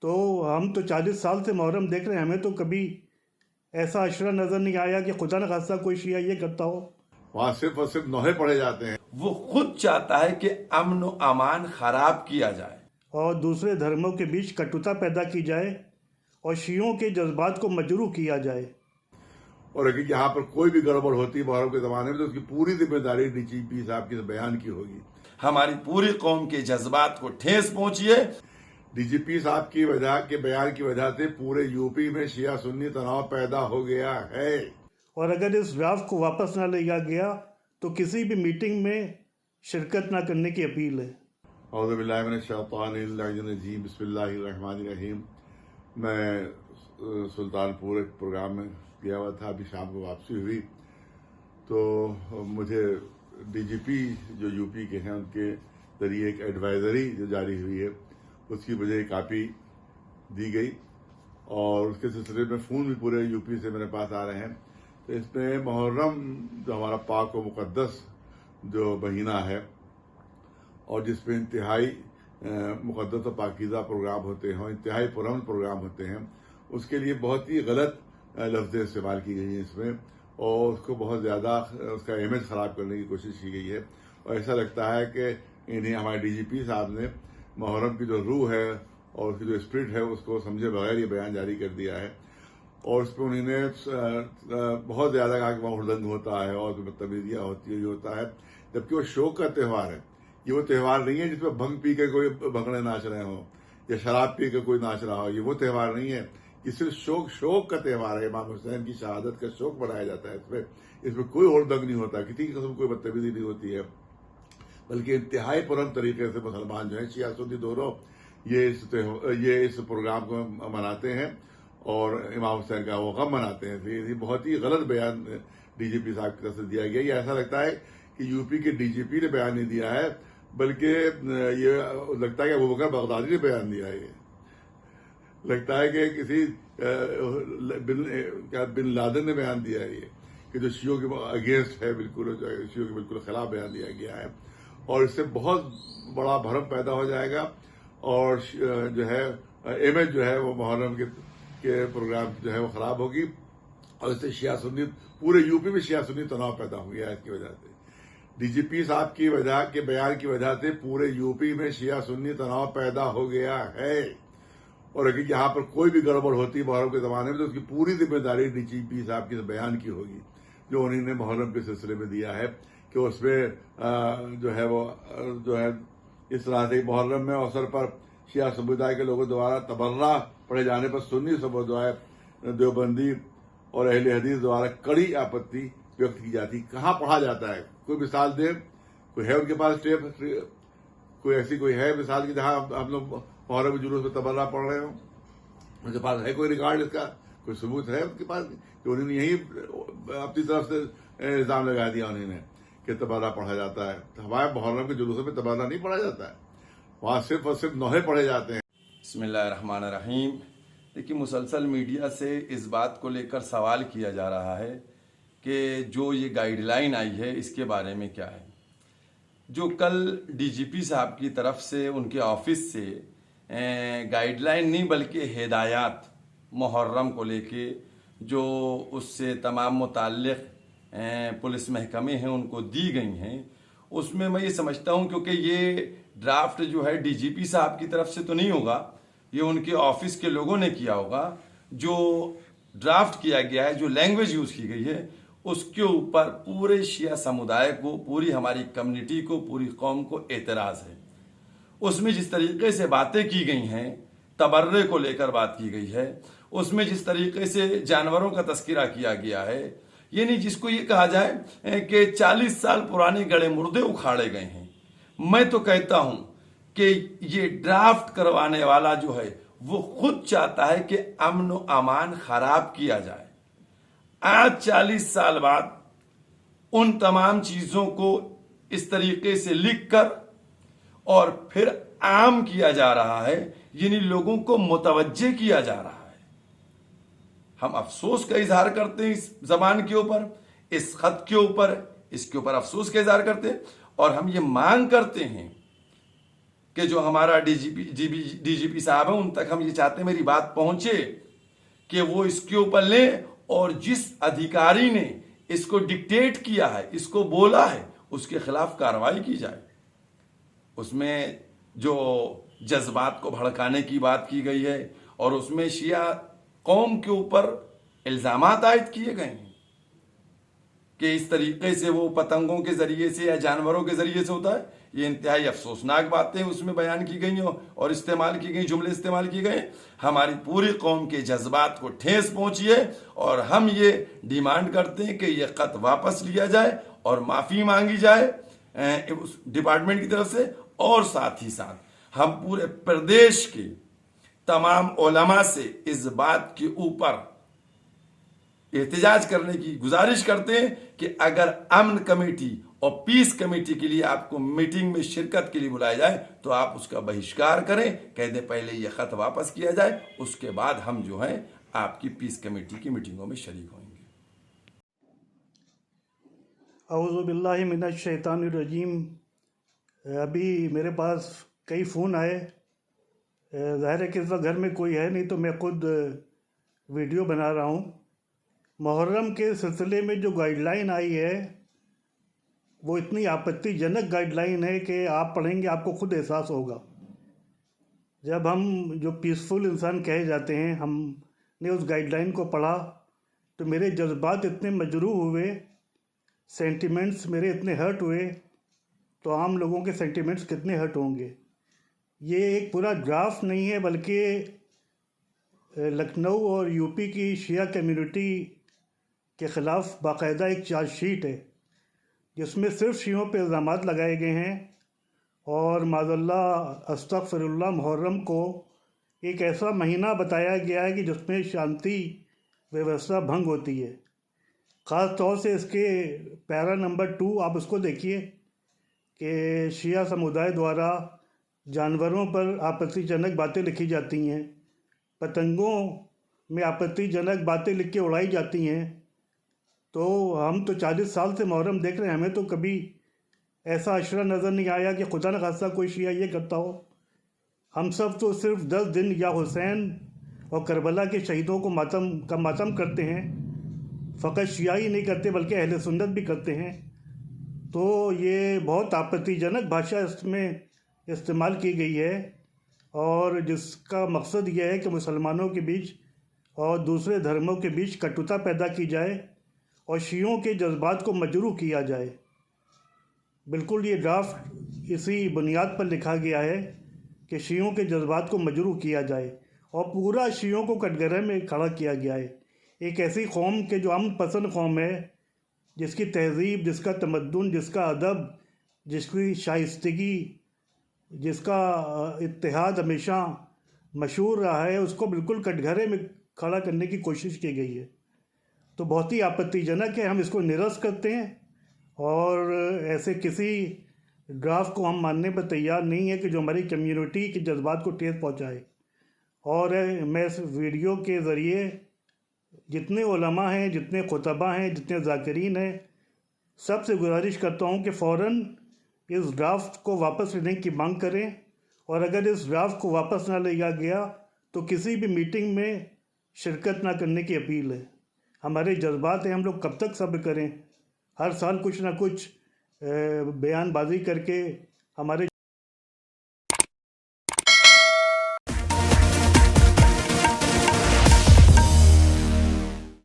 تو ہم تو 40 سال سے محرم دیکھ رہے ہیں، ہمیں تو کبھی ایسا اشرا نظر نہیں آیا کہ خدا نخواستہ کوئی شیعہ یہ کرتا ہو۔ وہاں صرف اور صرف نوحے پڑھے جاتے ہیں۔ وہ خود چاہتا ہے کہ امن و امان خراب کیا جائے اور دوسرے دھرموں کے بیچ کٹوتا پیدا کی جائے اور شیعوں کے جذبات کو مجروح کیا جائے۔ اور اگر یہاں پر کوئی بھی گڑبڑ ہوتی ہے محرم کے زمانے میں تو اس کی پوری ذمہ داری ڈی جی پی صاحب کی بیان کی ہوگی۔ ہماری پوری قوم کے جذبات کو ٹھیس پہنچی ہے۔ ڈی جی پی صاحب کی وجہ کے بیان کی وجہ سے پورے یو پی میں شیعہ سنی تناؤ پیدا ہو گیا ہے۔ اور اگر اس ڈرافٹ کو واپس نہ لیا گیا تو کسی بھی میٹنگ میں شرکت نہ کرنے کی اپیل ہے۔ اعوذ باللہ من الشیطان الرجیم، بسم اللہ الرحمن الرحیم۔ میں سلطان پور ایک پروگرام میں گیا ہوا تھا، ابھی شام کو واپسی ہوئی تو مجھے ڈی جی پی جو یو پی کے ہیں ان کے ذریعے ایک ایڈوائزری جو جاری ہوئی ہے اس کی مجھے کاپی دی گئی اور اس کے سلسلے میں فون بھی پورے یو پی سے میرے پاس آ رہے ہیں۔ تو اس میں محرم جو ہمارا پاک و مقدس جو مہینہ ہے اور جس میں انتہائی مقدس و پاکیزہ پروگرام ہوتے ہیں، انتہائی پرامن پروگرام ہوتے ہیں، اس کے لیے بہت ہی غلط لفظیں استعمال کی گئی ہیں اس میں، اور اس کو بہت زیادہ اس کا امیج خراب کرنے کی کوشش کی گئی ہے۔ اور ایسا لگتا ہے کہ انہیں ہمارے ڈی جی پی صاحب نے محرم کی جو روح ہے اور اس کی جو اسپرٹ ہے اس کو سمجھے بغیر یہ بیان جاری کر دیا ہے، اور اس پہ انہوں نے بہت زیادہ کہا کہ وہاں ہڑدنگ ہوتا ہے اور بدتمیزیاں ہوتی ہے، یہ ہوتا ہے، جبکہ وہ شوق کا تہوار ہے۔ یہ وہ تہوار نہیں ہے جس میں بھنگ پی کے کوئی بھنگڑے ناچ رہے ہوں یا شراب پی کے کوئی ناچ رہا ہو، یہ وہ تہوار نہیں ہے۔ یہ صرف شوق کا تہوار ہے، امام حسین کی شہادت کا شوق منایا جاتا ہے۔ اس میں کوئی ہڑدنگ نہیں ہوتا، کسی قسم کوئی بدتمیزی نہیں ہوتی ہے، بلکہ انتہائی پرامن طریقے سے مسلمان جو ہیں شیعہ سنی دونوں یہ اس پروگرام کو مناتے ہیں اور امام حسین کا وہ غم مناتے ہیں۔ یہ بہت ہی غلط بیان ڈی جی پی صاحب کی طرف سے دیا گیا۔ یہ ایسا لگتا ہے کہ یو پی کے ڈی جی پی نے بیان نہیں دیا ہے، بلکہ یہ لگتا ہے کہ ابوبکر بغدادی نے بیان دیا ہے۔ یہ لگتا ہے کہ کسی بن لادن نے بیان دیا ہے، یہ کہ جو شیعوں کے اگینسٹ ہے، بالکل شیعوں کے بالکل خلاف بیان دیا گیا ہے، اور اس سے بہت بڑا بھرم پیدا ہو جائے گا اور جو ہے امیج جو ہے وہ محرم کے پروگرام جو ہے وہ خراب ہوگی، اور اس سے شیعہ سنی پورے یو پی میں شیعہ سنی تناؤ پیدا ہو گیا ہے۔ اس کی وجہ سے ڈی جی پی صاحب کی وجہ کے بیان کی وجہ سے پورے یو پی میں شیعہ سنی تناؤ پیدا ہو گیا ہے، اور اگر یہاں پر کوئی بھی گڑبڑ ہوتی ہے محرم کے زمانے میں تو اس کی پوری ذمہ داری ڈی جی پی صاحب کی بیان کی ہوگی، جو انہوں نے محرم کے سلسلے میں دیا ہے کہ اس میں جو ہے اس طرح سے محرم میں اوسر پر شیعہ سمودائے کے لوگوں دوارا تبرہ پڑھے جانے پر سنی سمودائے دیوبندی اور اہل حدیث دوارا کڑی آپتی ویکت کی جاتی۔ کہاں پڑھا جاتا ہے؟ کوئی مثال دے، کوئی ہے ان کے پاس ٹیپ؟ کوئی ایسی کوئی ہے مثال کی جہاں ہم لوگ محرم جلوس میں تبرہ پڑھ رہے ہوں؟ ان کے پاس ہے کوئی ریکارڈ اس کا؟ کوئی ثبوت ہے ان کے پاس کہ انہوں نے یہی اپنی طرف سے الزام لگا دیا انہوں نے کہ تبرہ پڑھا جاتا ہے؟ ہمارے محرم کے جلوسوں میں تبرہ نہیں پڑھا جاتا ہے، وہاں صرف اور صرف نوحے پڑھے جاتے ہیں۔ بسم اللہ الرحمن الرحیم۔ دیکھیے، مسلسل میڈیا سے اس بات کو لے کر سوال کیا جا رہا ہے کہ جو یہ گائیڈ لائن آئی ہے اس کے بارے میں کیا ہے۔ جو کل ڈی جی پی صاحب کی طرف سے ان کے آفس سے گائیڈ لائن نہیں بلکہ ہدایات محرم کو لے کے جو اس سے تمام متعلق پولیس محکمے ہیں ان کو دی گئی ہیں، اس میں یہ سمجھتا ہوں کیونکہ یہ ڈرافٹ جو ہے ڈی جی پی صاحب کی طرف سے تو نہیں ہوگا، یہ ان کے آفس کے لوگوں نے کیا ہوگا۔ جو ڈرافٹ کیا گیا ہے، جو لینگویج یوز کی گئی ہے، اس کے اوپر پورے شیعہ سمودائے کو، پوری ہماری کمیونٹی کو، پوری قوم کو اعتراض ہے۔ اس میں جس طریقے سے باتیں کی گئی ہیں، تبرے کو لے کر بات کی گئی ہے، اس میں جس طریقے سے جانوروں کا تذکرہ کیا گیا ہے، یعنی جس کو یہ کہا جائے کہ 40 سال پرانے گڑے مردے اکھاڑے گئے ہیں۔ میں تو کہتا ہوں کہ یہ ڈرافٹ کروانے والا جو ہے وہ خود چاہتا ہے کہ امن و امان خراب کیا جائے۔ آج 40 سال بعد ان تمام چیزوں کو اس طریقے سے لکھ کر اور پھر عام کیا جا رہا ہے، یعنی لوگوں کو متوجہ کیا جا رہا ہے۔ ہم افسوس کا اظہار کرتے ہیں اس زبان کے اوپر، اس خط کے اوپر، اس کے اوپر افسوس کا اظہار کرتے ہیں، اور ہم یہ مانگ کرتے ہیں کہ جو ہمارا ڈی جی پی صاحب ہیں ان تک ہم یہ چاہتے ہیں میری بات پہنچے کہ وہ اس کے اوپر لیں اور جس ادھیکاری نے اس کو ڈکٹیٹ کیا ہے، اس کو بولا ہے، اس کے خلاف کارروائی کی جائے۔ اس میں جو جذبات کو بھڑکانے کی بات کی گئی ہے اور اس میں شیعہ قوم کے اوپر الزامات عائد کیے گئے ہیں کہ اس طریقے سے وہ پتنگوں کے ذریعے سے یا جانوروں کے ذریعے سے ہوتا ہے، یہ انتہائی افسوسناک باتیں اس میں بیان کی گئی اور استعمال کی گئی، جملے استعمال کیے گئے۔ ہماری پوری قوم کے جذبات کو ٹھیس پہنچی ہے اور ہم یہ ڈیمانڈ کرتے ہیں کہ یہ خط واپس لیا جائے اور معافی مانگی جائے ڈپارٹمنٹ کی طرف سے، اور ساتھ ہی ساتھ ہم پورے پردیش کے تمام علماء سے اس بات کے اوپر احتجاج کرنے کی گزارش کرتے ہیں کہ اگر امن کمیٹی اور پیس کمیٹی کے لیے آپ کو میٹنگ میں شرکت کے لیے بلایا جائے تو آپ اس کا بہشکار کریں، کہہ دیں پہلے یہ خط واپس کیا جائے، اس کے بعد ہم جو ہیں آپ کی پیس کمیٹی کی میٹنگوں میں شریک ہوئیں گے۔ اعوذ باللہ من الشیطان الرجیم۔ ابھی میرے پاس کئی فون آئے، ظاہر ہے کہ اس وقت گھر میں کوئی ہے نہیں تو میں خود ویڈیو بنا رہا ہوں۔ محرم کے سلسلے میں جو گائیڈ لائن آئی ہے وہ اتنی آپتی جنک گائیڈ لائن ہے کہ آپ پڑھیں گے آپ کو خود احساس ہوگا۔ جب ہم جو پیسفل انسان کہے جاتے ہیں، ہم نے اس گائیڈ لائن کو پڑھا تو میرے جذبات اتنے مجروح ہوئے، سینٹیمنٹس میرے اتنے ہرٹ ہوئے، تو عام لوگوں کے سینٹیمنٹس کتنے ہرٹ ہوں گے۔ یہ ایک پورا ڈرافٹ نہیں ہے بلکہ لکھنؤ اور یو پی کی شیعہ کمیونٹی کے خلاف باقاعدہ ایک چارج شیٹ ہے جس میں صرف شیعوں پہ الزامات لگائے گئے ہیں، اور معاذ اللہ استغفر اللہ محرم کو ایک ایسا مہینہ بتایا گیا ہے کہ جس میں شانتی ویوستھا بھنگ ہوتی ہے۔ خاص طور سے اس کے پیرا نمبر 2 آپ اس کو دیکھیے کہ شیعہ سمودائے دوارا جانوروں پر آپتی جنک باتیں لکھی جاتی ہیں، پتنگوں میں آپتی جنک باتیں لکھ کے اڑائی جاتی ہیں۔ تو ہم تو 40 سال سے محرم دیکھ رہے ہیں، ہمیں تو کبھی ایسا عشرہ نظر نہیں آیا کہ خدا نخواستہ کوئی شیعہ یہ کرتا ہو۔ ہم سب تو صرف 10 دن یا حسین اور کربلا کے شہیدوں کو ماتم کرتے ہیں، فقط شیعہ ہی نہیں کرتے بلکہ اہل سنت بھی کرتے ہیں۔ تو یہ بہت آپتی جنک بھاشا اس میں استعمال کی گئی ہے، اور جس کا مقصد یہ ہے کہ مسلمانوں کے بیچ اور دوسرے دھرموں کے بیچ کٹوتا پیدا کی جائے اور شیعوں کے جذبات کو مجروح کیا جائے۔ بالکل یہ ڈرافٹ اسی بنیاد پر لکھا گیا ہے کہ شیعوں کے جذبات کو مجروح کیا جائے اور پورا شیعوں کو کٹگرے میں کھڑا کیا گیا ہے۔ ایک ایسی قوم کہ جو امن پسند قوم ہے، جس کی تہذیب، جس کا تمدن، جس کا ادب، جس کی شائستگی، جس کا اتحاد ہمیشہ مشہور رہا ہے، اس کو بالکل کٹگرے میں کھڑا کرنے کی کوشش کی گئی ہے۔ تو بہت ہی آپتی جنک ہے، ہم اس کو نرست کرتے ہیں اور ایسے کسی ڈرافٹ کو ہم ماننے پر تیار نہیں ہے کہ جو ہماری کمیونٹی کے جذبات کو ٹھیس پہنچائے۔ اور میں اس ویڈیو کے ذریعے جتنے علماء ہیں، جتنے خطباء ہیں، جتنے ذاکرین ہیں، سب سے گزارش کرتا ہوں کہ فوراً اس ڈرافٹ کو واپس لینے کی مانگ کریں، اور اگر اس ڈرافٹ کو واپس نہ لیا گیا تو کسی بھی میٹنگ میں شرکت نہ کرنے کی اپیل ہے۔ ہمارے جذبات ہیں، ہم لوگ کب تک صبر کریں؟ ہر سال کچھ نہ کچھ بیان بازی کر کے ہمارے